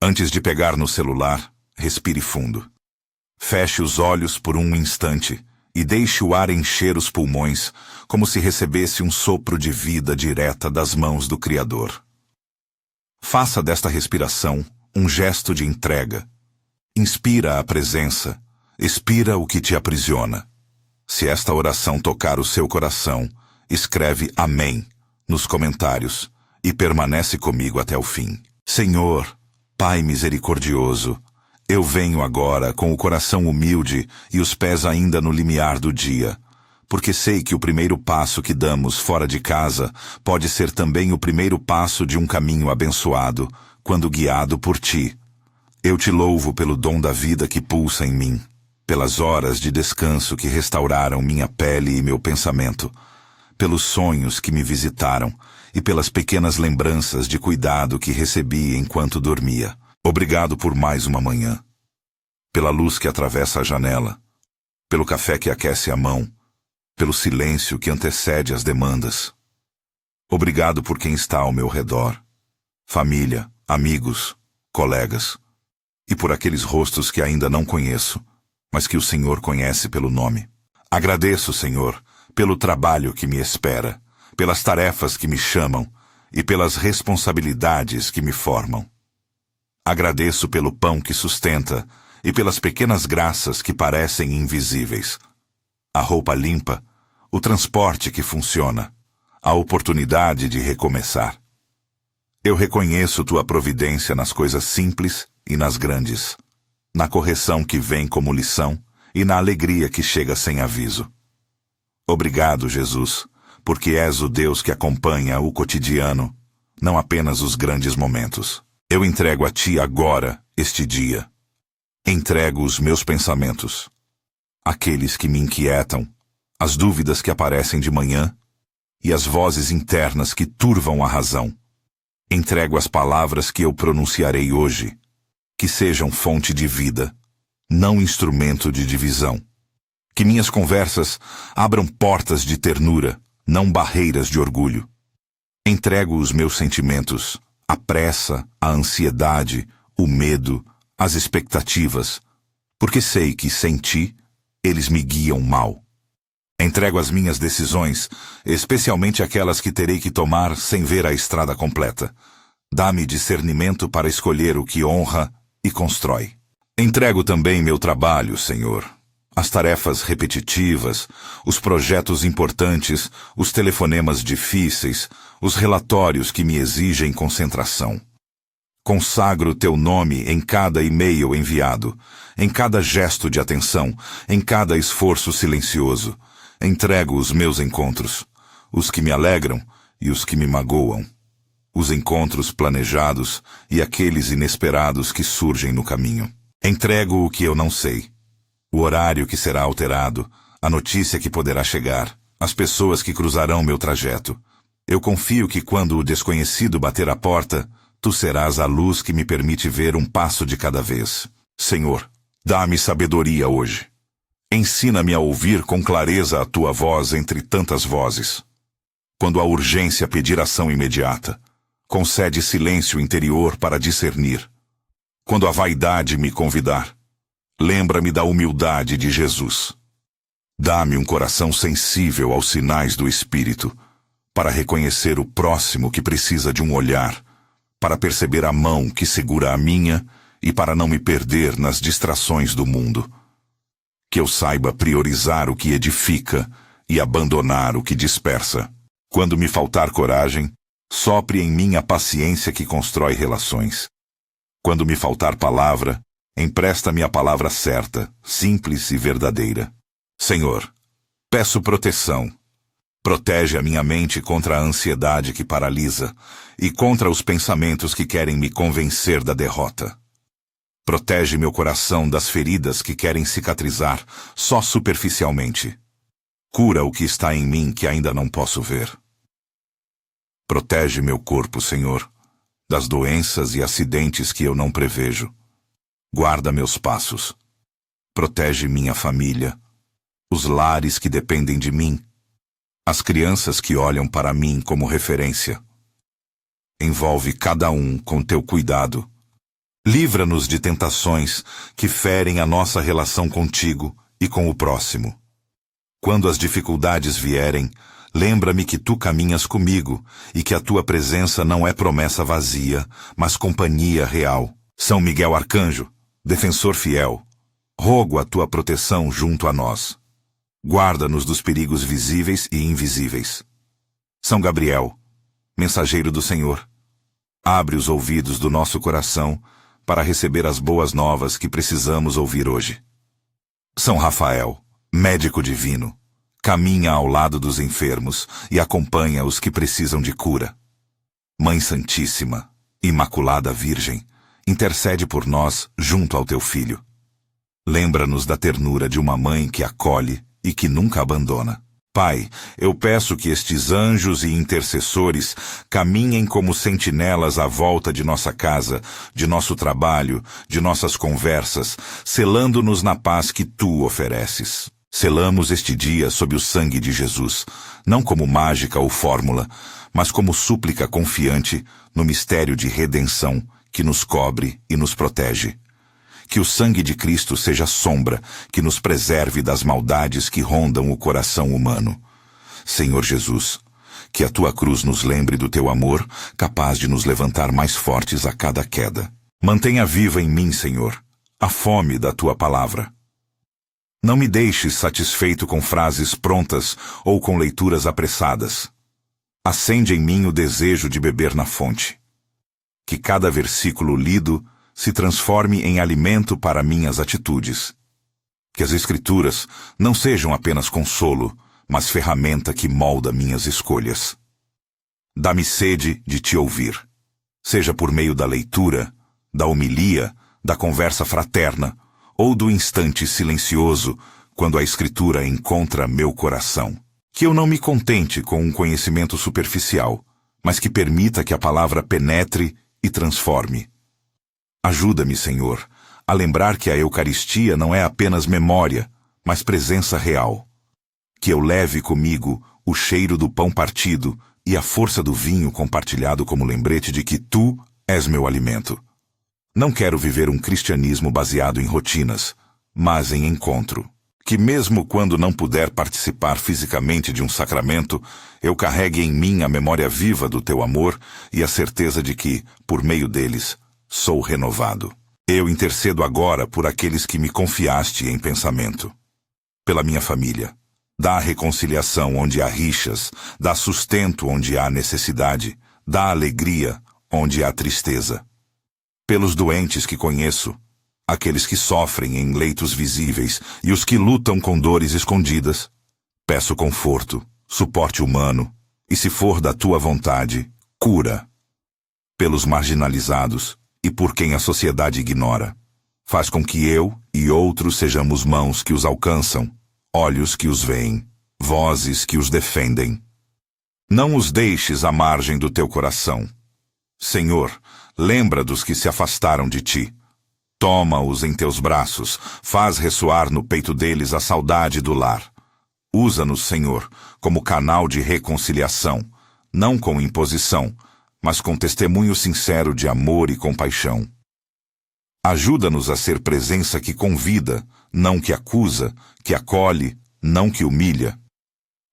Antes de pegar no celular, respire fundo. Feche os olhos por um instante e deixe o ar encher os pulmões, como se recebesse um sopro de vida direta das mãos do Criador. Faça desta respiração um gesto de entrega. Inspira a presença, expira o que te aprisiona. Se esta oração tocar o seu coração, escreve Amém nos comentários e permanece comigo até o fim. Senhor, Pai misericordioso, eu venho agora com o coração humilde e os pés ainda no limiar do dia, porque sei que o primeiro passo que damos fora de casa pode ser também o primeiro passo de um caminho abençoado, quando guiado por Ti. Eu te louvo pelo dom da vida que pulsa em mim, pelas horas de descanso que restauraram minha pele e meu pensamento, pelos sonhos que me visitaram e pelas pequenas lembranças de cuidado que recebi enquanto dormia. Obrigado por mais uma manhã, pela luz que atravessa a janela, pelo café que aquece a mão, pelo silêncio que antecede as demandas. Obrigado por quem está ao meu redor, família, amigos, colegas, e por aqueles rostos que ainda não conheço, mas que o Senhor conhece pelo nome. Agradeço, Senhor, pelo trabalho que me espera, pelas tarefas que me chamam e pelas responsabilidades que me formam. Agradeço pelo pão que sustenta e pelas pequenas graças que parecem invisíveis. A roupa limpa, o transporte que funciona, a oportunidade de recomeçar. Eu reconheço tua providência nas coisas simples e nas grandes, na correção que vem como lição e na alegria que chega sem aviso. Obrigado, Jesus, porque és o Deus que acompanha o cotidiano, não apenas os grandes momentos. Eu entrego a Ti agora, este dia. Entrego os meus pensamentos, aqueles que me inquietam, as dúvidas que aparecem de manhã e as vozes internas que turvam a razão. Entrego as palavras que eu pronunciarei hoje, que sejam fonte de vida, não instrumento de divisão. Que minhas conversas abram portas de ternura, não barreiras de orgulho. Entrego os meus sentimentos, a pressa, a ansiedade, o medo, as expectativas, porque sei que sem Ti, eles me guiam mal. Entrego as minhas decisões, especialmente aquelas que terei que tomar sem ver a estrada completa. Dá-me discernimento para escolher o que honra e constrói. Entrego também meu trabalho, Senhor. As tarefas repetitivas, os projetos importantes, os telefonemas difíceis, os relatórios que me exigem concentração. Consagro Teu nome em cada e-mail enviado, em cada gesto de atenção, em cada esforço silencioso. Entrego os meus encontros, os que me alegram e os que me magoam, os encontros planejados e aqueles inesperados que surgem no caminho. Entrego o que eu não sei, o horário que será alterado, a notícia que poderá chegar, as pessoas que cruzarão meu trajeto. Eu confio que quando o desconhecido bater a porta, Tu serás a luz que me permite ver um passo de cada vez. Senhor, dá-me sabedoria hoje. Ensina-me a ouvir com clareza a Tua voz entre tantas vozes. Quando a urgência pedir ação imediata, concede silêncio interior para discernir. Quando a vaidade me convidar, lembra-me da humildade de Jesus. Dá-me um coração sensível aos sinais do Espírito, para reconhecer o próximo que precisa de um olhar, para perceber a mão que segura a minha e para não me perder nas distrações do mundo. Que eu saiba priorizar o que edifica e abandonar o que dispersa. Quando me faltar coragem, sopre em mim a paciência que constrói relações. Quando me faltar palavra, empresta-me a palavra certa, simples e verdadeira. Senhor, peço proteção. Protege a minha mente contra a ansiedade que paralisa e contra os pensamentos que querem me convencer da derrota. Protege meu coração das feridas que querem cicatrizar só superficialmente. Cura o que está em mim que ainda não posso ver. Protege meu corpo, Senhor, das doenças e acidentes que eu não prevejo. Guarda meus passos. Protege minha família, os lares que dependem de mim, as crianças que olham para mim como referência. Envolve cada um com Teu cuidado Livra-nos de tentações que ferem a nossa relação contigo e com o próximo. Quando as dificuldades vierem, lembra-me que tu caminhas comigo e que a tua presença não é promessa vazia, mas companhia real. São Miguel Arcanjo, defensor fiel, rogo a tua proteção junto a nós. Guarda-nos dos perigos visíveis e invisíveis. São Gabriel, mensageiro do Senhor, abre os ouvidos do nosso coração para receber as boas novas que precisamos ouvir hoje. São Rafael, médico divino, caminha ao lado dos enfermos e acompanha os que precisam de cura. Mãe Santíssima, Imaculada Virgem, intercede por nós junto ao teu Filho. Lembra-nos da ternura de uma mãe que acolhe e que nunca abandona. Pai, eu peço que estes anjos e intercessores caminhem como sentinelas à volta de nossa casa, de nosso trabalho, de nossas conversas, selando-nos na paz que tu ofereces. Selamos este dia sob o sangue de Jesus, não como mágica ou fórmula, mas como súplica confiante no mistério de redenção que nos cobre e nos protege. Que o sangue de Cristo seja sombra que nos preserve das maldades que rondam o coração humano. Senhor Jesus, que a tua cruz nos lembre do teu amor, capaz de nos levantar mais fortes a cada queda. Mantenha viva em mim, Senhor, a fome da tua palavra. Não me deixes satisfeito com frases prontas ou com leituras apressadas. Acende em mim o desejo de beber na fonte. Que cada versículo lido se transforme em alimento para minhas atitudes. Que as Escrituras não sejam apenas consolo, mas ferramenta que molda minhas escolhas. Dá-me sede de te ouvir, seja por meio da leitura, da homilia, da conversa fraterna, ou do instante silencioso, quando a Escritura encontra meu coração. Que eu não me contente com um conhecimento superficial, mas que permita que a palavra penetre e transforme. Ajuda-me, Senhor, a lembrar que a Eucaristia não é apenas memória, mas presença real. Que eu leve comigo o cheiro do pão partido e a força do vinho compartilhado como lembrete de que tu és meu alimento. Não quero viver um cristianismo baseado em rotinas, mas em encontro. Que mesmo quando não puder participar fisicamente de um sacramento, eu carregue em mim a memória viva do teu amor e a certeza de que, por meio deles, sou renovado. Eu intercedo agora por aqueles que me confiaste em pensamento. Pela minha família. Dá reconciliação onde há rixas, dá sustento onde há necessidade, dá alegria onde há tristeza. Pelos doentes que conheço, aqueles que sofrem em leitos visíveis e os que lutam com dores escondidas, peço conforto, suporte humano e, se for da tua vontade, cura. Pelos marginalizados, e por quem a sociedade ignora. Faz com que eu e outros sejamos mãos que os alcançam, olhos que os veem, vozes que os defendem. Não os deixes à margem do teu coração. Senhor, lembra dos que se afastaram de ti. Toma-os em teus braços, faz ressoar no peito deles a saudade do lar. Usa-nos, Senhor, como canal de reconciliação, não com imposição, mas com testemunho sincero de amor e compaixão. Ajuda-nos a ser presença que convida, não que acusa, que acolhe, não que humilha.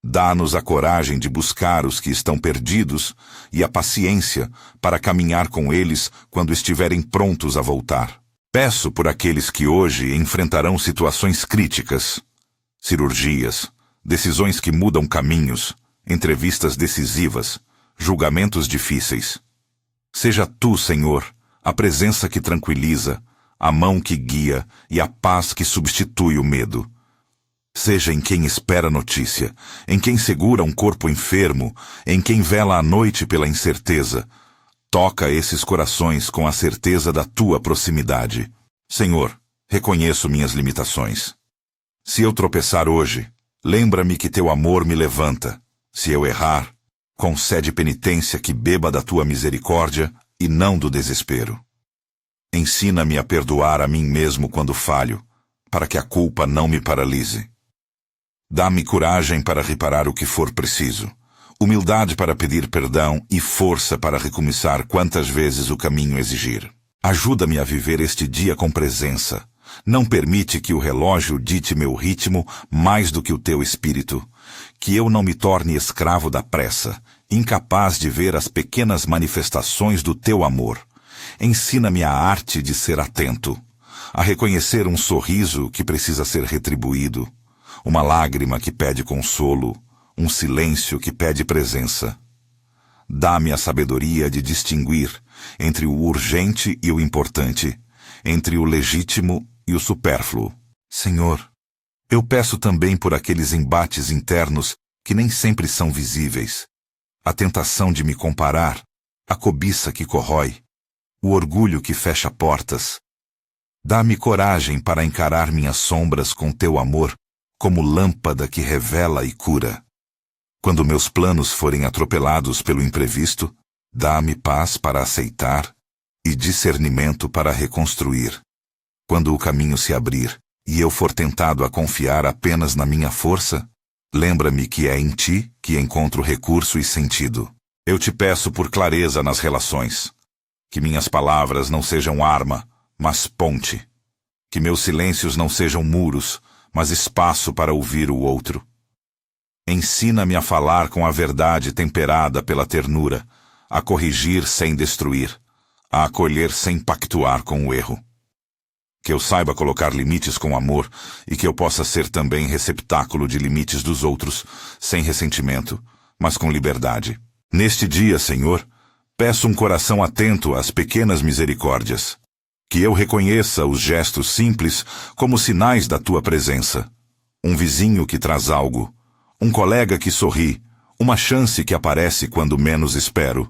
Dá-nos a coragem de buscar os que estão perdidos e a paciência para caminhar com eles quando estiverem prontos a voltar. Peço por aqueles que hoje enfrentarão situações críticas, cirurgias, decisões que mudam caminhos, entrevistas decisivas, julgamentos difíceis. Seja tu, Senhor, a presença que tranquiliza, a mão que guia e a paz que substitui o medo. Seja em quem espera notícia, em quem segura um corpo enfermo, em quem vela à noite pela incerteza. Toca esses corações com a certeza da tua proximidade. Senhor, reconheço minhas limitações. Se eu tropeçar hoje, lembra-me que teu amor me levanta. Se eu errar, concede penitência que beba da tua misericórdia e não do desespero. Ensina-me a perdoar a mim mesmo quando falho, para que a culpa não me paralise. Dá-me coragem para reparar o que for preciso, humildade para pedir perdão e força para recomeçar quantas vezes o caminho exigir. Ajuda-me a viver este dia com presença. Não permite que o relógio dite meu ritmo mais do que o teu espírito. Que eu não me torne escravo da pressa, incapaz de ver as pequenas manifestações do teu amor. Ensina-me a arte de ser atento, a reconhecer um sorriso que precisa ser retribuído, uma lágrima que pede consolo, um silêncio que pede presença. Dá-me a sabedoria de distinguir entre o urgente e o importante, entre o legítimo e o supérfluo. Senhor, eu peço também por aqueles embates internos que nem sempre são visíveis, a tentação de me comparar, a cobiça que corrói, o orgulho que fecha portas. Dá-me coragem para encarar minhas sombras com teu amor como lâmpada que revela e cura. Quando meus planos forem atropelados pelo imprevisto, dá-me paz para aceitar e discernimento para reconstruir. Quando o caminho se abrir e eu for tentado a confiar apenas na minha força, lembra-me que é em ti que encontro recurso e sentido. Eu te peço por clareza nas relações. Que minhas palavras não sejam arma, mas ponte. Que meus silêncios não sejam muros, mas espaço para ouvir o outro. Ensina-me a falar com a verdade temperada pela ternura, a corrigir sem destruir, a acolher sem pactuar com o erro. Que eu saiba colocar limites com amor e que eu possa ser também receptáculo de limites dos outros, sem ressentimento, mas com liberdade. Neste dia, Senhor, peço um coração atento às pequenas misericórdias. Que eu reconheça os gestos simples como sinais da tua presença. Um vizinho que traz algo, um colega que sorri, uma chance que aparece quando menos espero.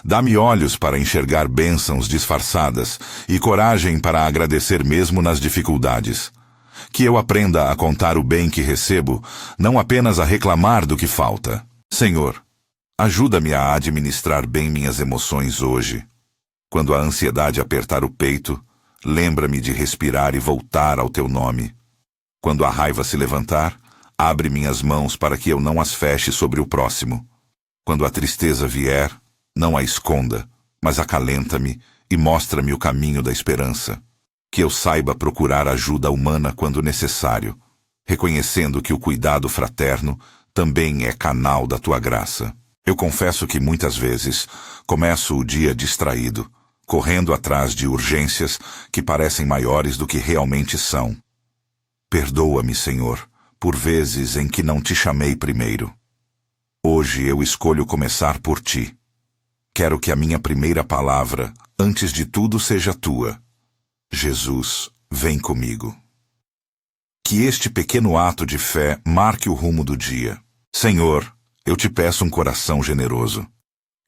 Dá-me olhos para enxergar bênçãos disfarçadas e coragem para agradecer mesmo nas dificuldades. Que eu aprenda a contar o bem que recebo, não apenas a reclamar do que falta. Senhor, ajuda-me a administrar bem minhas emoções hoje. Quando a ansiedade apertar o peito, lembra-me de respirar e voltar ao teu nome. Quando a raiva se levantar, abre minhas mãos para que eu não as feche sobre o próximo. Quando a tristeza vier, não a esconda, mas acalenta-me e mostra-me o caminho da esperança. Que eu saiba procurar ajuda humana quando necessário, reconhecendo que o cuidado fraterno também é canal da tua graça. Eu confesso que muitas vezes começo o dia distraído, correndo atrás de urgências que parecem maiores do que realmente são. Perdoa-me, Senhor, por vezes em que não te chamei primeiro. Hoje eu escolho começar por ti. Quero que a minha primeira palavra, antes de tudo, seja tua. Jesus, vem comigo. Que este pequeno ato de fé marque o rumo do dia. Senhor, eu te peço um coração generoso.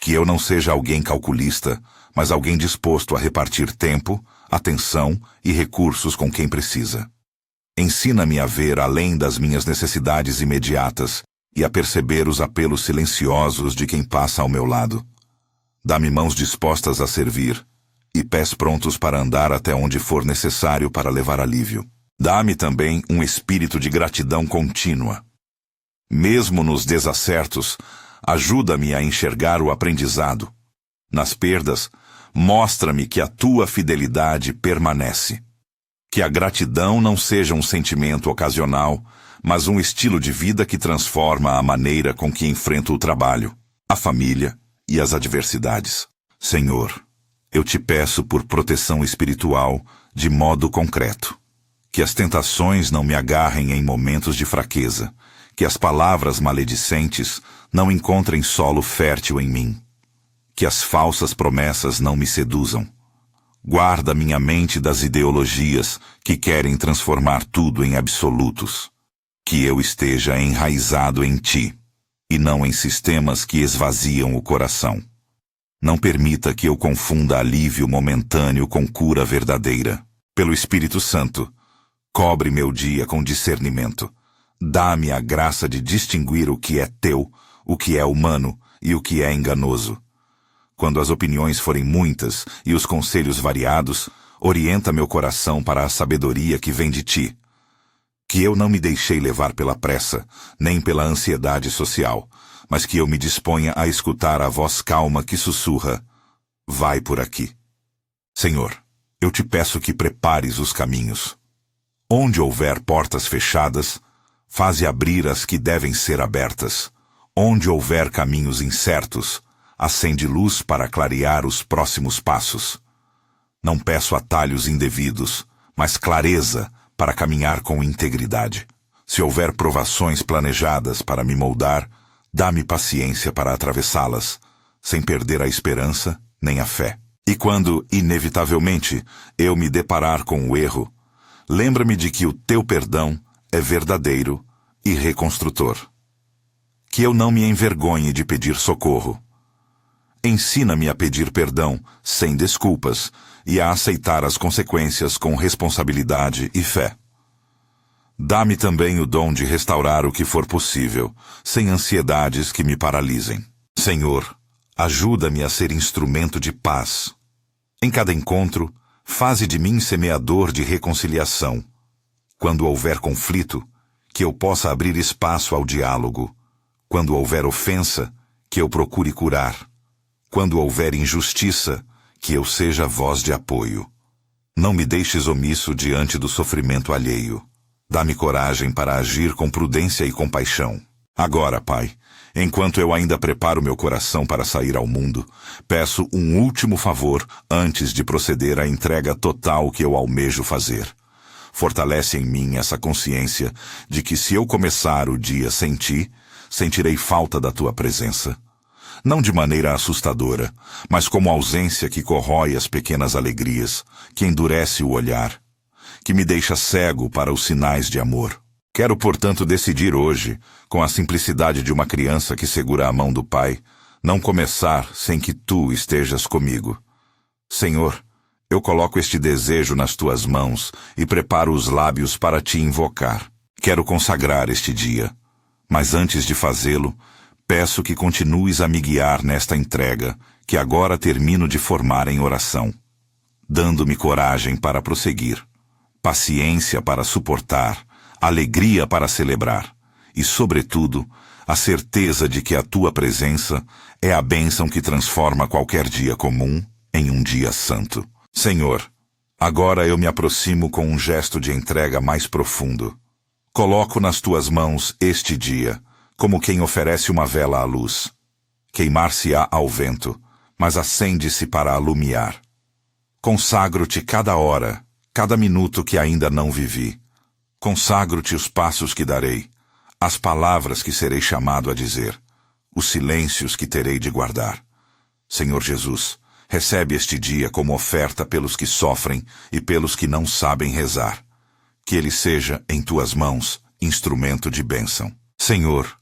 Que eu não seja alguém calculista, mas alguém disposto a repartir tempo, atenção e recursos com quem precisa. Ensina-me a ver além das minhas necessidades imediatas e a perceber os apelos silenciosos de quem passa ao meu lado. Dá-me mãos dispostas a servir e pés prontos para andar até onde for necessário para levar alívio. Dá-me também um espírito de gratidão contínua. Mesmo nos desacertos, ajuda-me a enxergar o aprendizado. Nas perdas, mostra-me que a tua fidelidade permanece. Que a gratidão não seja um sentimento ocasional, mas um estilo de vida que transforma a maneira com que enfrento o trabalho, a família e as adversidades. Senhor, eu te peço por proteção espiritual de modo concreto. Que as tentações não me agarrem em momentos de fraqueza, que as palavras maledicentes não encontrem solo fértil em mim. Que as falsas promessas não me seduzam. Guarda minha mente das ideologias que querem transformar tudo em absolutos. Que eu esteja enraizado em ti, e não em sistemas que esvaziam o coração. Não permita que eu confunda alívio momentâneo com cura verdadeira. Pelo Espírito Santo, cobre meu dia com discernimento. Dá-me a graça de distinguir o que é teu, o que é humano e o que é enganoso. Quando as opiniões forem muitas e os conselhos variados, orienta meu coração para a sabedoria que vem de ti. Que eu não me deixei levar pela pressa, nem pela ansiedade social, mas que eu me disponha a escutar a voz calma que sussurra: vai por aqui. Senhor, eu te peço que prepares os caminhos. Onde houver portas fechadas, faze abrir as que devem ser abertas. Onde houver caminhos incertos, acende luz para clarear os próximos passos. Não peço atalhos indevidos, mas clareza para caminhar com integridade. Se houver provações planejadas para me moldar, dá-me paciência para atravessá-las, sem perder a esperança nem a fé. E quando, inevitavelmente, eu me deparar com o erro, lembra-me de que o teu perdão é verdadeiro e reconstrutor. Que eu não me envergonhe de pedir socorro. Ensina-me a pedir perdão sem desculpas e a aceitar as consequências com responsabilidade e fé. Dá-me também o dom de restaurar o que for possível, sem ansiedades que me paralisem. Senhor, ajuda-me a ser instrumento de paz. Em cada encontro, faze de mim semeador de reconciliação. Quando houver conflito, que eu possa abrir espaço ao diálogo. Quando houver ofensa, que eu procure curar. Quando houver injustiça, que eu seja voz de apoio. Não me deixes omisso diante do sofrimento alheio. Dá-me coragem para agir com prudência e compaixão. Agora, Pai, enquanto eu ainda preparo meu coração para sair ao mundo, peço um último favor antes de proceder à entrega total que eu almejo fazer. Fortalece em mim essa consciência de que se eu começar o dia sem Ti, sentirei falta da Tua presença. Não de maneira assustadora, mas como ausência que corrói as pequenas alegrias, que endurece o olhar, que me deixa cego para os sinais de amor. Quero, portanto, decidir hoje, com a simplicidade de uma criança que segura a mão do pai, não começar sem que Tu estejas comigo. Senhor, eu coloco este desejo nas Tuas mãos e preparo os lábios para Te invocar. Quero consagrar este dia, mas antes de fazê-lo, peço que continues a me guiar nesta entrega, que agora termino de formar em oração, dando-me coragem para prosseguir, paciência para suportar, alegria para celebrar e, sobretudo, a certeza de que a Tua presença é a bênção que transforma qualquer dia comum em um dia santo. Senhor, agora eu me aproximo com um gesto de entrega mais profundo. Coloco nas Tuas mãos este dia, como quem oferece uma vela à luz. Queimar-se-á ao vento, mas acende-se para alumiar. Consagro-Te cada hora, cada minuto que ainda não vivi. Consagro-Te os passos que darei, as palavras que serei chamado a dizer, os silêncios que terei de guardar. Senhor Jesus, recebe este dia como oferta pelos que sofrem e pelos que não sabem rezar. Que ele seja, em Tuas mãos, instrumento de bênção. Senhor,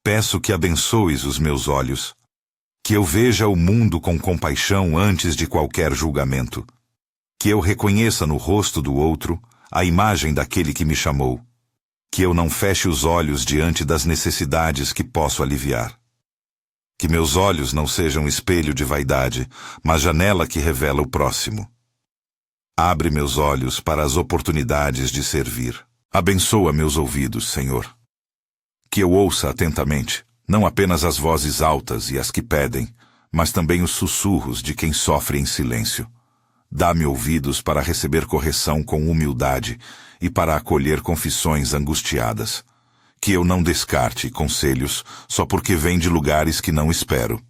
peço que abençoes os meus olhos, que eu veja o mundo com compaixão antes de qualquer julgamento, que eu reconheça no rosto do outro a imagem daquele que me chamou, que eu não feche os olhos diante das necessidades que posso aliviar. Que meus olhos não sejam espelho de vaidade, mas janela que revela o próximo. Abre meus olhos para as oportunidades de servir. Abençoa meus ouvidos, Senhor. Que eu ouça atentamente, não apenas as vozes altas e as que pedem, mas também os sussurros de quem sofre em silêncio. Dá-me ouvidos para receber correção com humildade e para acolher confissões angustiadas. Que eu não descarte conselhos só porque vêm de lugares que não espero.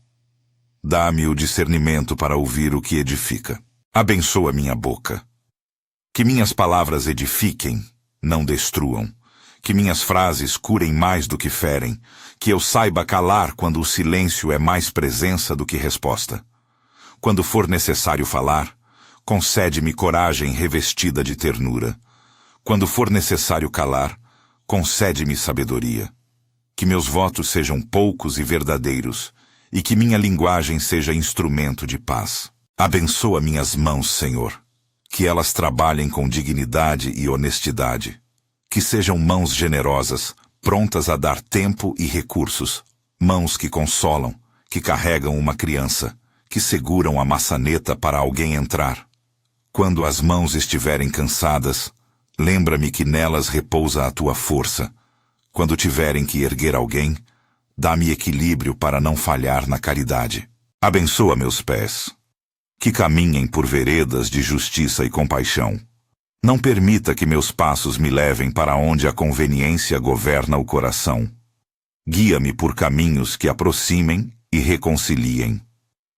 Dá-me o discernimento para ouvir o que edifica. Abençoa minha boca. Que minhas palavras edifiquem, não destruam. Que minhas frases curem mais do que ferem. Que eu saiba calar quando o silêncio é mais presença do que resposta. Quando for necessário falar, concede-me coragem revestida de ternura. Quando for necessário calar, concede-me sabedoria. Que meus votos sejam poucos e verdadeiros, e que minha linguagem seja instrumento de paz. Abençoa minhas mãos, Senhor. Que elas trabalhem com dignidade e honestidade. Que sejam mãos generosas, prontas a dar tempo e recursos. Mãos que consolam, que carregam uma criança, que seguram a maçaneta para alguém entrar. Quando as mãos estiverem cansadas, lembra-me que nelas repousa a Tua força. Quando tiverem que erguer alguém, dá-me equilíbrio para não falhar na caridade. Abençoa meus pés. que caminhem por veredas de justiça e compaixão. Não permita que meus passos me levem para onde a conveniência governa o coração. Guia-me por caminhos que aproximem e reconciliem.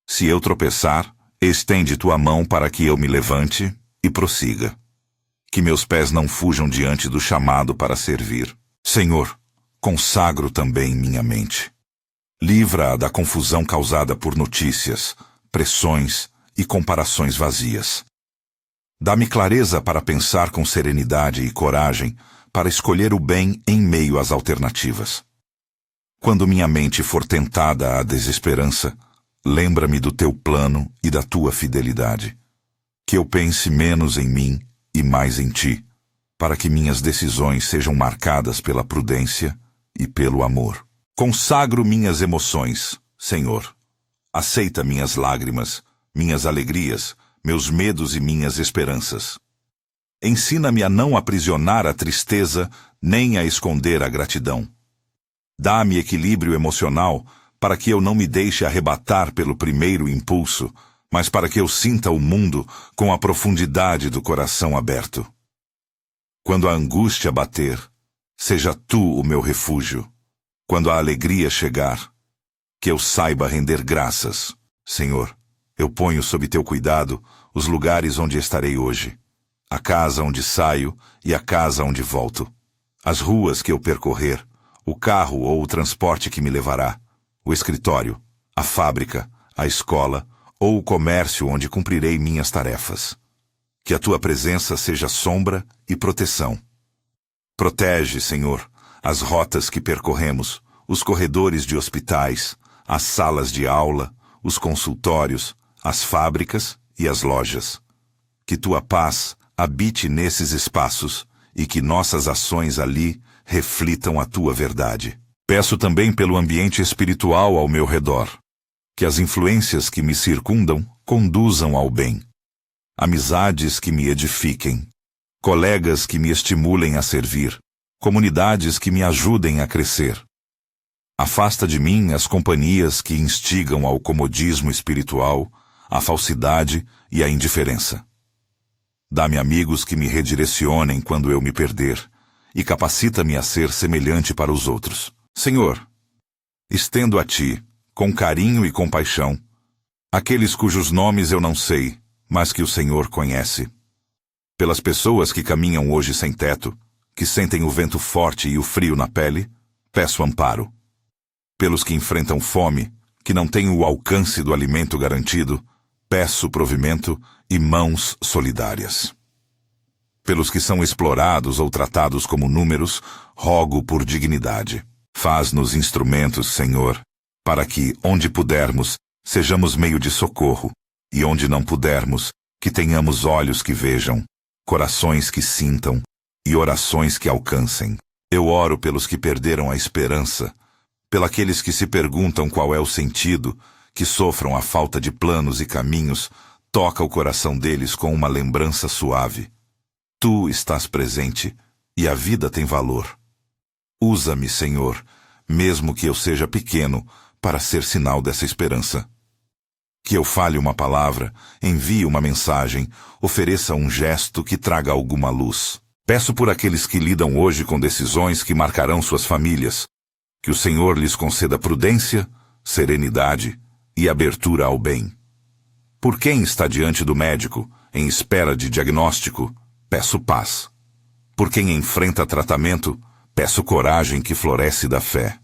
Se eu tropeçar, estende tua mão para que eu me levante e prossiga. Que meus pés não fujam diante do chamado para servir. Senhor, consagro também minha mente. Livra-a da confusão causada por notícias, pressões e comparações vazias. Dá-me clareza para pensar com serenidade e coragem para escolher o bem em meio às alternativas. Quando minha mente for tentada à desesperança, lembra-me do teu plano e da tua fidelidade. Que eu pense menos em mim e mais em ti, para que minhas decisões sejam marcadas pela prudência e pelo amor. Consagro minhas emoções, Senhor. Aceita minhas lágrimas, minhas alegrias, meus medos e minhas esperanças. Ensina-me a não aprisionar a tristeza nem a esconder a gratidão. Dá-me equilíbrio emocional para que eu não me deixe arrebatar pelo primeiro impulso, mas para que eu sinta o mundo com a profundidade do coração aberto. Quando a angústia bater, seja tu o meu refúgio. Quando a alegria chegar, que eu saiba render graças. Senhor, eu ponho sob teu cuidado os lugares onde estarei hoje, a casa onde saio e a casa onde volto, as ruas que eu percorrer, o carro ou o transporte que me levará, o escritório, a fábrica, a escola ou o comércio onde cumprirei minhas tarefas. Que a tua presença seja sombra e proteção. Protege, Senhor, as rotas que percorremos, os corredores de hospitais, as salas de aula, os consultórios, as fábricas e as lojas. Que tua paz habite nesses espaços e que nossas ações ali reflitam a tua verdade. Peço também pelo ambiente espiritual ao meu redor, que as influências que me circundam conduzam ao bem. Amizades que me edifiquem, colegas que me estimulem a servir, comunidades que me ajudem a crescer. Afasta de mim as companhias que instigam ao comodismo espiritual, à falsidade e à indiferença. Dá-me amigos que me redirecionem quando eu me perder, e capacita-me a ser semelhante para os outros. Senhor, estendo a ti, com carinho e compaixão, aqueles cujos nomes eu não sei, mas que o Senhor conhece. Pelas pessoas que caminham hoje sem teto, que sentem o vento forte e o frio na pele, peço amparo. Pelos que enfrentam fome, que não têm o alcance do alimento garantido, peço provimento e mãos solidárias. Pelos que são explorados ou tratados como números, rogo por dignidade. Faz-nos instrumentos, Senhor, para que, onde pudermos, sejamos meio de socorro, e onde não pudermos, que tenhamos olhos que vejam, corações que sintam e orações que alcancem. Eu oro pelos que perderam a esperança, pelos que se perguntam qual é o sentido, que sofram a falta de planos e caminhos, toca o coração deles com uma lembrança suave. Tu estás presente e a vida tem valor. Usa-me, Senhor, mesmo que eu seja pequeno, para ser sinal dessa esperança. Que eu fale uma palavra, envie uma mensagem, ofereça um gesto que traga alguma luz. Peço por aqueles que lidam hoje com decisões que marcarão suas famílias, que o Senhor lhes conceda prudência, serenidade e abertura ao bem. Por quem está diante do médico, em espera de diagnóstico, peço paz. Por quem enfrenta tratamento, peço coragem que floresce da fé.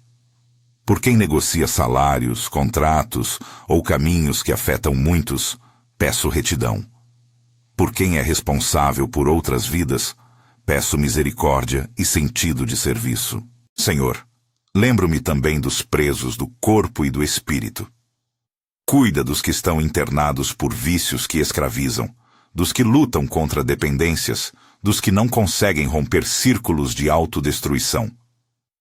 Por quem negocia salários, contratos ou caminhos que afetam muitos, peço retidão. Por quem é responsável por outras vidas, peço misericórdia e sentido de serviço. Senhor, lembro-me também dos presos do corpo e do espírito. Cuida dos que estão internados por vícios que escravizam, dos que lutam contra dependências, dos que não conseguem romper círculos de autodestruição.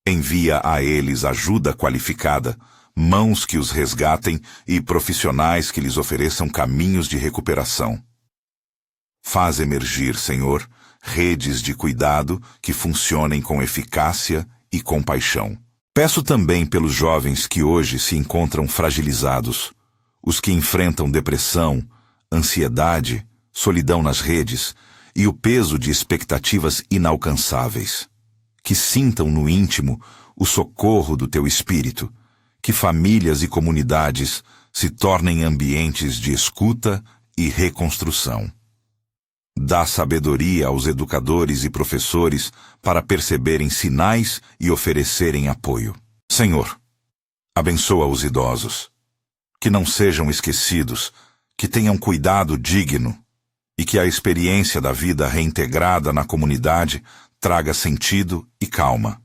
Envia a eles ajuda qualificada, mãos que os resgatem e profissionais que lhes ofereçam caminhos de recuperação. Faz emergir, Senhor, redes de cuidado que funcionem com eficácia e compaixão. Peço também pelos jovens que hoje se encontram fragilizados, os que enfrentam depressão, ansiedade, solidão nas redes e o peso de expectativas inalcançáveis. Que sintam no íntimo o socorro do teu espírito, que famílias e comunidades se tornem ambientes de escuta e reconstrução. Dá sabedoria aos educadores e professores para perceberem sinais e oferecerem apoio. Senhor, abençoa os idosos, que não sejam esquecidos, que tenham cuidado digno e que a experiência da vida reintegrada na comunidade traga sentido e calma.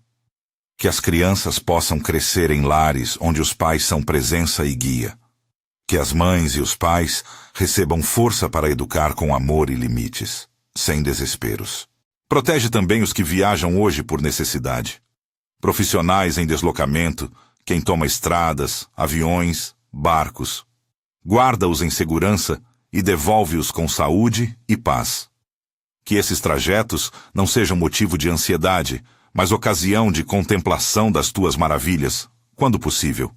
Que as crianças possam crescer em lares onde os pais são presença e guia. Que as mães e os pais recebam força para educar com amor e limites, sem desesperos. Protege também os que viajam hoje por necessidade. Profissionais em deslocamento, quem toma estradas, aviões, barcos. Guarda-os em segurança e devolve-os com saúde e paz. Que esses trajetos não sejam motivo de ansiedade, mas ocasião de contemplação das tuas maravilhas, quando possível.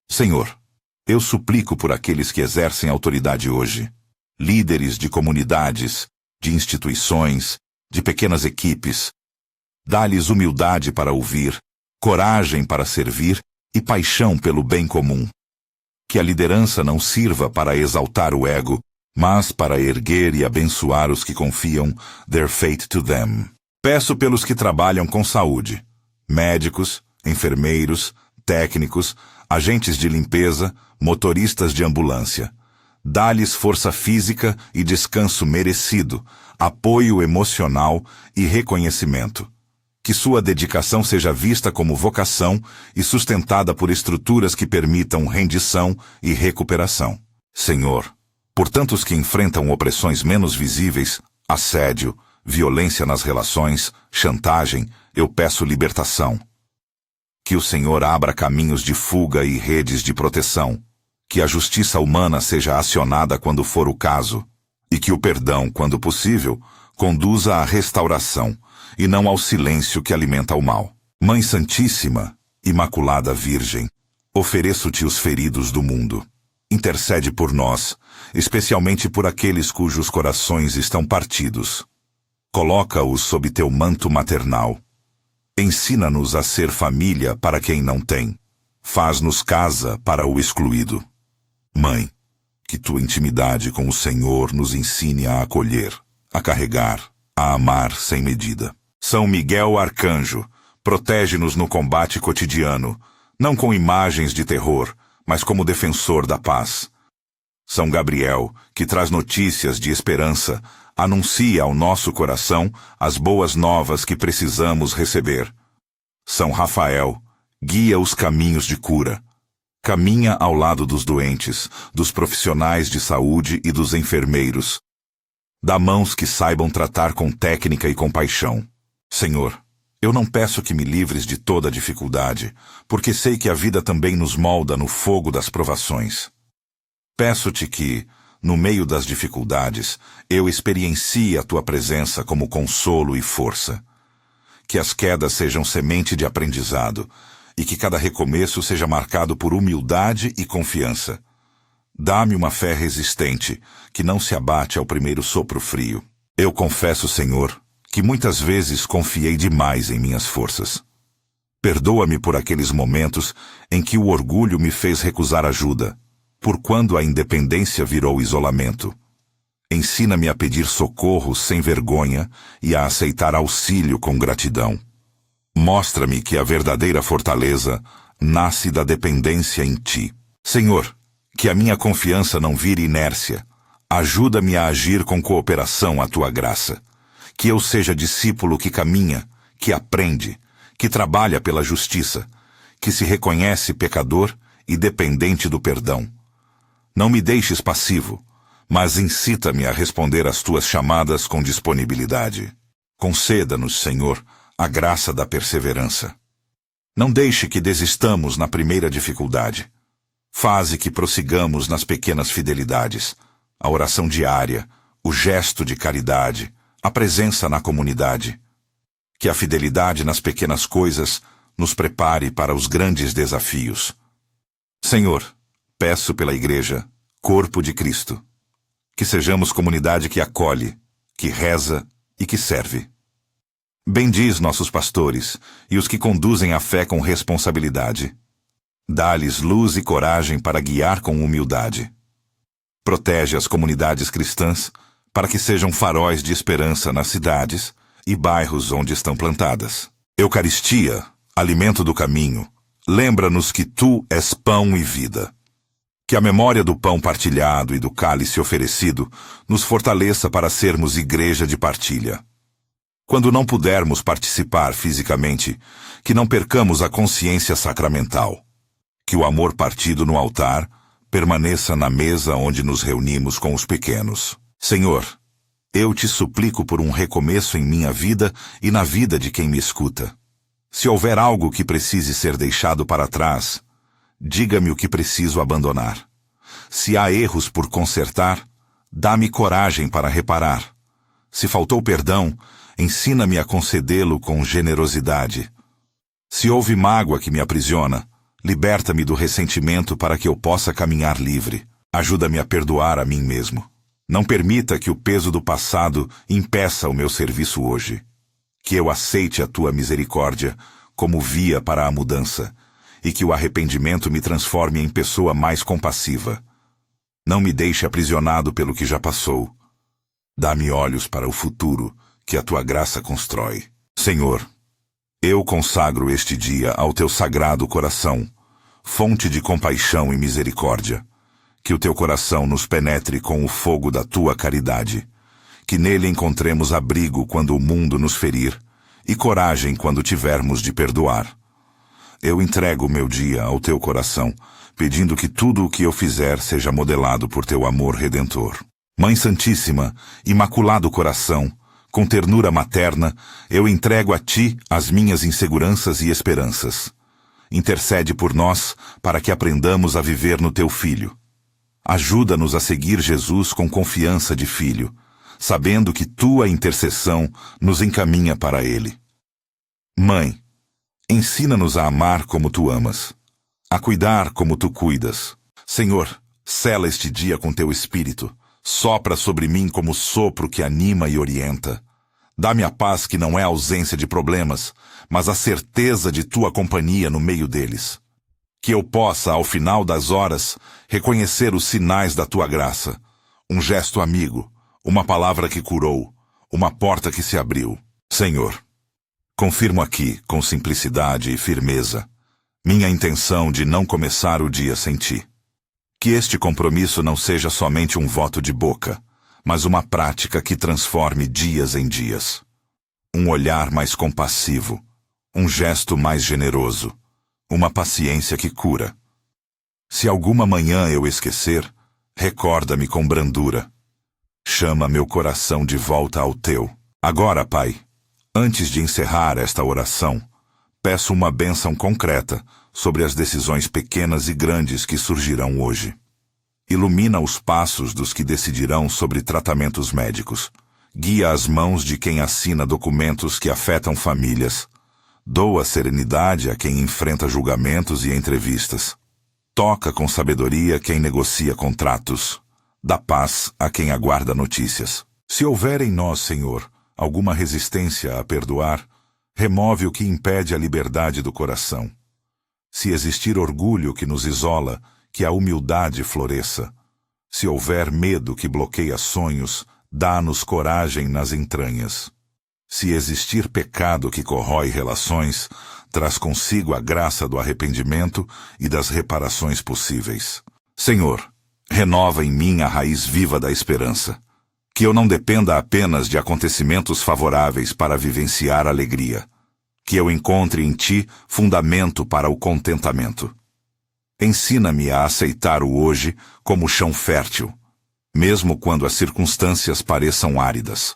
Senhor, eu suplico por aqueles que exercem autoridade hoje, líderes de comunidades, de instituições, de pequenas equipes. Dá-lhes humildade para ouvir, coragem para servir e paixão pelo bem comum. Que a liderança não sirva para exaltar o ego, mas para erguer e abençoar os que confiam their fate to them. Peço pelos que trabalham com saúde, médicos, enfermeiros, técnicos, agentes de limpeza, motoristas de ambulância. Dá-lhes força física e descanso merecido, apoio emocional e reconhecimento. Que sua dedicação seja vista como vocação e sustentada por estruturas que permitam rendição e recuperação. Senhor, por tantos que enfrentam opressões menos visíveis, assédio, violência nas relações, chantagem, eu peço libertação. Que o Senhor abra caminhos de fuga e redes de proteção. Que a justiça humana seja acionada quando for o caso. E que o perdão, quando possível, conduza à restauração e não ao silêncio que alimenta o mal. Mãe Santíssima, Imaculada Virgem, ofereço-te os feridos do mundo. Intercede por nós, especialmente por aqueles cujos corações estão partidos. Coloca-os sob teu manto maternal. Ensina-nos a ser família para quem não tem. Faz-nos casa para o excluído. Mãe, que tua intimidade com o Senhor nos ensine a acolher, a carregar, a amar sem medida. São Miguel Arcanjo, protege-nos no combate cotidiano, não com imagens de terror, mas como defensor da paz. São Gabriel, que traz notícias de esperança, anuncia ao nosso coração as boas novas que precisamos receber. São Rafael, guia os caminhos de cura. Caminha ao lado dos doentes, dos profissionais de saúde e dos enfermeiros. Dá mãos que saibam tratar com técnica e compaixão. Senhor, eu não peço que me livres de toda dificuldade, porque sei que a vida também nos molda no fogo das provações. Peço-te que, no meio das dificuldades, eu experiencie a tua presença como consolo e força. Que as quedas sejam semente de aprendizado e que cada recomeço seja marcado por humildade e confiança. Dá-me uma fé resistente, que não se abate ao primeiro sopro frio. Eu confesso, Senhor, que muitas vezes confiei demais em minhas forças. Perdoa-me por aqueles momentos em que o orgulho me fez recusar ajuda, por quando a independência virou isolamento. Ensina-me a pedir socorro sem vergonha e a aceitar auxílio com gratidão. Mostra-me que a verdadeira fortaleza nasce da dependência em ti. Senhor, que a minha confiança não vire inércia. Ajuda-me a agir com cooperação à tua graça. Que eu seja discípulo que caminha, que aprende, que trabalha pela justiça, que se reconhece pecador e dependente do perdão. Não me deixes passivo, mas incita-me a responder às tuas chamadas com disponibilidade. Conceda-nos, Senhor, a graça da perseverança. Não deixe que desistamos na primeira dificuldade. Faze que prossigamos nas pequenas fidelidades, a oração diária, o gesto de caridade, a presença na comunidade. Que a fidelidade nas pequenas coisas nos prepare para os grandes desafios. Senhor, peço pela Igreja, corpo de Cristo. Que sejamos comunidade que acolhe, que reza e que serve. Bendiz nossos pastores e os que conduzem a fé com responsabilidade. Dá-lhes luz e coragem para guiar com humildade. Protege as comunidades cristãs para que sejam faróis de esperança nas cidades e bairros onde estão plantadas. Eucaristia, alimento do caminho, lembra-nos que tu és pão e vida. Que a memória do pão partilhado e do cálice oferecido nos fortaleça para sermos igreja de partilha. Quando não pudermos participar fisicamente, que não percamos a consciência sacramental. Que o amor partido no altar permaneça na mesa onde nos reunimos com os pequenos. Senhor, eu te suplico por um recomeço em minha vida e na vida de quem me escuta. Se houver algo que precise ser deixado para trás, diga-me o que preciso abandonar. Se há erros por consertar, dá-me coragem para reparar. Se faltou perdão, ensina-me a concedê-lo com generosidade. Se houve mágoa que me aprisiona, liberta-me do ressentimento para que eu possa caminhar livre. Ajuda-me a perdoar a mim mesmo. Não permita que o peso do passado impeça o meu serviço hoje. Que eu aceite a tua misericórdia como via para a mudança e que o arrependimento me transforme em pessoa mais compassiva. Não me deixe aprisionado pelo que já passou. Dá-me olhos para o futuro que a tua graça constrói. Senhor, eu consagro este dia ao teu sagrado coração, fonte de compaixão e misericórdia. Que o teu coração nos penetre com o fogo da tua caridade. Que nele encontremos abrigo quando o mundo nos ferir e coragem quando tivermos de perdoar. Eu entrego o meu dia ao teu coração, pedindo que tudo o que eu fizer seja modelado por teu amor redentor. Mãe Santíssima, Imaculado Coração, com ternura materna, eu entrego a ti as minhas inseguranças e esperanças. Intercede por nós para que aprendamos a viver no teu Filho. Ajuda-nos a seguir Jesus com confiança de filho, sabendo que tua intercessão nos encaminha para ele. Mãe, ensina-nos a amar como tu amas, a cuidar como tu cuidas. Senhor, sela este dia com teu Espírito, sopra sobre mim como sopro que anima e orienta. Dá-me a paz que não é ausência de problemas, mas a certeza de tua companhia no meio deles. Que eu possa, ao final das horas, reconhecer os sinais da tua graça, um gesto amigo, uma palavra que curou, uma porta que se abriu. Senhor, confirmo aqui, com simplicidade e firmeza, minha intenção de não começar o dia sem ti. Que este compromisso não seja somente um voto de boca, mas uma prática que transforme dias em dias. Um olhar mais compassivo, um gesto mais generoso, uma paciência que cura. Se alguma manhã eu esquecer, recorda-me com brandura. Chama meu coração de volta ao teu. Agora, Pai, antes de encerrar esta oração, peço uma bênção concreta sobre as decisões pequenas e grandes que surgirão hoje. Ilumina os passos dos que decidirão sobre tratamentos médicos. Guia as mãos de quem assina documentos que afetam famílias. Doa serenidade a quem enfrenta julgamentos e entrevistas. Toca com sabedoria quem negocia contratos. Dá paz a quem aguarda notícias. Se houver em nós, Senhor, alguma resistência a perdoar, remove o que impede a liberdade do coração. Se existir orgulho que nos isola, que a humildade floresça. Se houver medo que bloqueia sonhos, dá-nos coragem nas entranhas. Se existir pecado que corrói relações, traz consigo a graça do arrependimento e das reparações possíveis. Senhor, renova em mim a raiz viva da esperança. Que eu não dependa apenas de acontecimentos favoráveis para vivenciar alegria. Que eu encontre em ti fundamento para o contentamento. Ensina-me a aceitar o hoje como chão fértil, mesmo quando as circunstâncias pareçam áridas.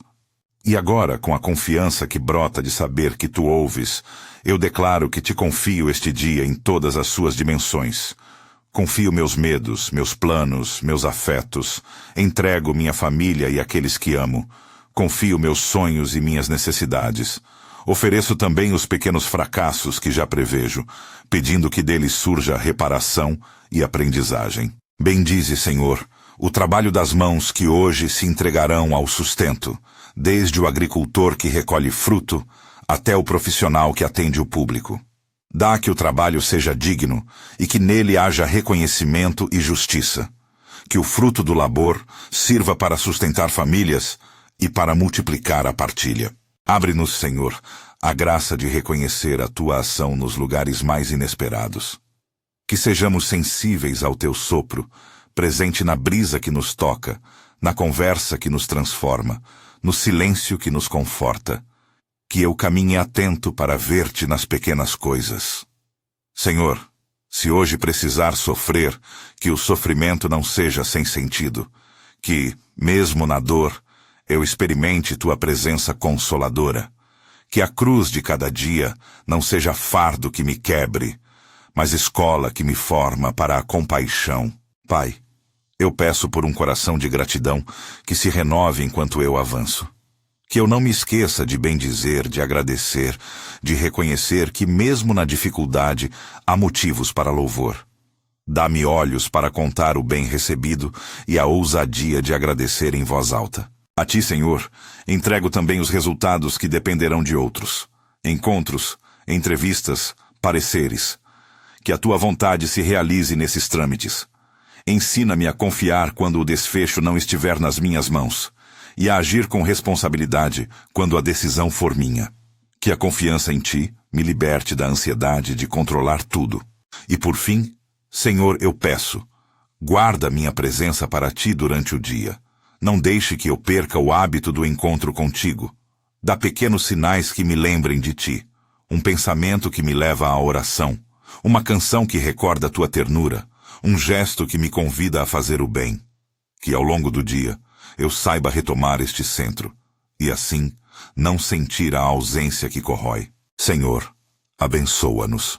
E agora, com a confiança que brota de saber que tu ouves, eu declaro que te confio este dia em todas as suas dimensões. Confio meus medos, meus planos, meus afetos. Entrego minha família e aqueles que amo. Confio meus sonhos e minhas necessidades. Ofereço também os pequenos fracassos que já prevejo, pedindo que deles surja reparação e aprendizagem. Bendize, Senhor, o trabalho das mãos que hoje se entregarão ao sustento, desde o agricultor que recolhe fruto até o profissional que atende o público. Dá que o trabalho seja digno e que nele haja reconhecimento e justiça. Que o fruto do labor sirva para sustentar famílias e para multiplicar a partilha. Abre-nos, Senhor, a graça de reconhecer a Tua ação nos lugares mais inesperados. Que sejamos sensíveis ao Teu sopro, presente na brisa que nos toca, na conversa que nos transforma, no silêncio que nos conforta. Que eu caminhe atento para ver-te nas pequenas coisas. Senhor, se hoje precisar sofrer, que o sofrimento não seja sem sentido. Que, mesmo na dor, eu experimente Tua presença consoladora. Que a cruz de cada dia não seja fardo que me quebre, mas escola que me forma para a compaixão. Pai, eu peço por um coração de gratidão que se renove enquanto eu avanço. Que eu não me esqueça de bendizer, de agradecer, de reconhecer que mesmo na dificuldade há motivos para louvor. Dá-me olhos para contar o bem recebido e a ousadia de agradecer em voz alta. A Ti, Senhor, entrego também os resultados que dependerão de outros. Encontros, entrevistas, pareceres. Que a Tua vontade se realize nesses trâmites. Ensina-me a confiar quando o desfecho não estiver nas minhas mãos e a agir com responsabilidade quando a decisão for minha. Que a confiança em Ti me liberte da ansiedade de controlar tudo. E por fim, Senhor, eu peço, guarda minha presença para Ti durante o dia. Não deixe que eu perca o hábito do encontro contigo. Dá pequenos sinais que me lembrem de Ti, um pensamento que me leva à oração, uma canção que recorda Tua ternura, um gesto que me convida a fazer o bem. Que ao longo do dia eu saiba retomar este centro, e assim não sentir a ausência que corrói. Senhor, abençoa-nos.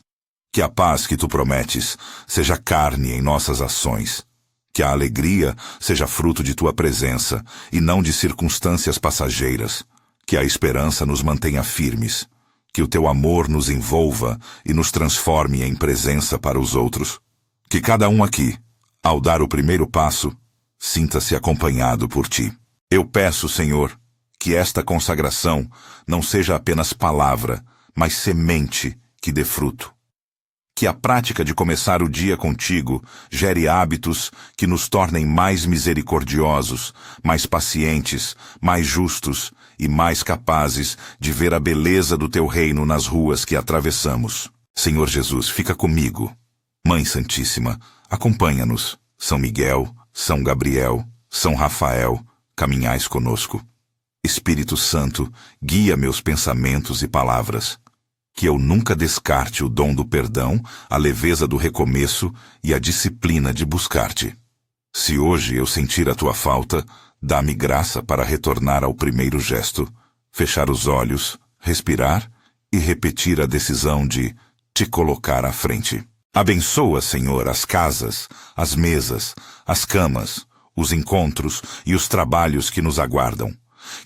Que a paz que Tu prometes seja carne em nossas ações. Que a alegria seja fruto de Tua presença e não de circunstâncias passageiras. Que a esperança nos mantenha firmes. Que o Teu amor nos envolva e nos transforme em presença para os outros. Que cada um aqui, ao dar o primeiro passo, sinta-se acompanhado por Ti. Eu peço, Senhor, que esta consagração não seja apenas palavra, mas semente que dê fruto. Que a prática de começar o dia contigo gere hábitos que nos tornem mais misericordiosos, mais pacientes, mais justos e mais capazes de ver a beleza do Teu reino nas ruas que atravessamos. Senhor Jesus, fica comigo. Mãe Santíssima, acompanha-nos. São Miguel, São Gabriel, São Rafael, caminhais conosco. Espírito Santo, guia meus pensamentos e palavras. Que eu nunca descarte o dom do perdão, a leveza do recomeço e a disciplina de buscar-te. Se hoje eu sentir a Tua falta, dá-me graça para retornar ao primeiro gesto, fechar os olhos, respirar e repetir a decisão de Te colocar à frente. Abençoa, Senhor, as casas, as mesas, as camas, os encontros e os trabalhos que nos aguardam.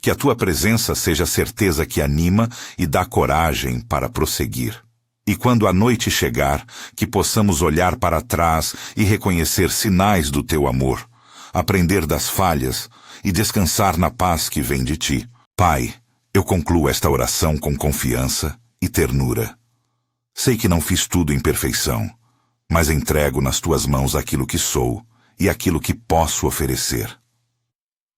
Que a Tua presença seja a certeza que anima e dá coragem para prosseguir. E quando a noite chegar, que possamos olhar para trás e reconhecer sinais do Teu amor, aprender das falhas e descansar na paz que vem de Ti. Pai, eu concluo esta oração com confiança e ternura. Sei que não fiz tudo em perfeição, mas entrego nas Tuas mãos aquilo que sou e aquilo que posso oferecer.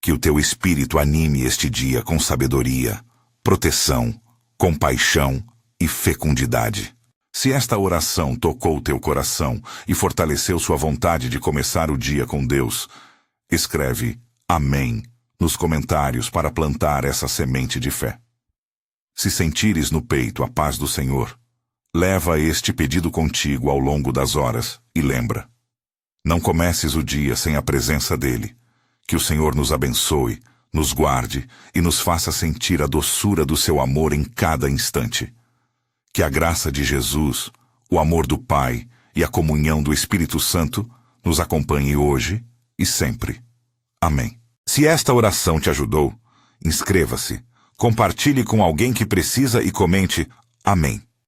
Que o Teu Espírito anime este dia com sabedoria, proteção, compaixão e fecundidade. Se esta oração tocou Teu coração e fortaleceu sua vontade de começar o dia com Deus, escreve Amém nos comentários para plantar essa semente de fé. Se sentires no peito a paz do Senhor, leva este pedido contigo ao longo das horas e lembra: não comeces o dia sem a presença dEle. Que o Senhor nos abençoe, nos guarde e nos faça sentir a doçura do seu amor em cada instante. Que a graça de Jesus, o amor do Pai e a comunhão do Espírito Santo nos acompanhe hoje e sempre. Amém. Se esta oração te ajudou, inscreva-se, compartilhe com alguém que precisa e comente Amém.